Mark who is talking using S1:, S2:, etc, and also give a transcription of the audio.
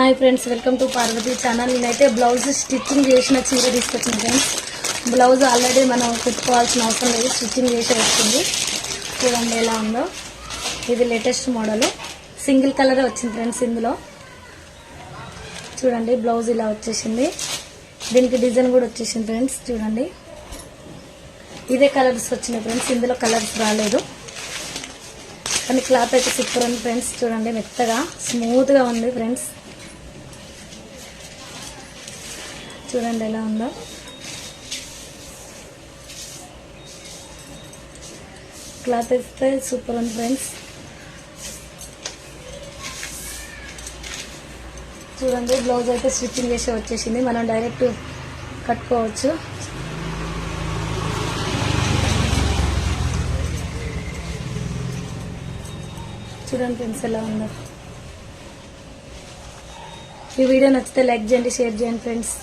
S1: Hi friends, welcome to Parvati channel. నేనైతే blouse stitching చేసిన చీర తీసుకొచ్చిన ఫ్రెండ్స్. బ్లౌజ్ ఆల్రెడీ మనం కుట్టుకోవాల్సిన అవసరం లేదు, స్టిచ్చింగ్ చేసి వస్తుంది. చూడండి ఎలా ఉందో. ఇది లేటెస్ట్ మోడల్, సింగిల్ కలర్ వచ్చింది ఫ్రెండ్స్. ఇందులో చూడండి బ్లౌజ్ ఇలా వచ్చేసింది. దీనికి డిజైన్ కూడా వచ్చేసింది ఫ్రెండ్స్. చూడండి ఇదే కలర్స్ వచ్చినాయి ఫ్రెండ్స్, ఇందులో కలర్స్ రాలేదు. కానీ క్లాత్ అయితే సూపర్ ఉంది ఫ్రెండ్స్. చూడండి మెత్తగా స్మూత్గా ఉంది ఫ్రెండ్స్. చూడండి ఎలా ఉందో. క్లాత్ అయితే సూపర్ ఉంది ఫ్రెండ్స్. చూడండి బ్లౌజ్ అయితే స్టిచ్చింగ్ చేసి వచ్చేసింది, మనం డైరెక్ట్ కట్టుకోవచ్చు. చూడండి ఫ్రెండ్స్ ఎలా ఉందో. ఈ వీడియో నచ్చితే లైక్ చేయండి, షేర్ చేయండి ఫ్రెండ్స్.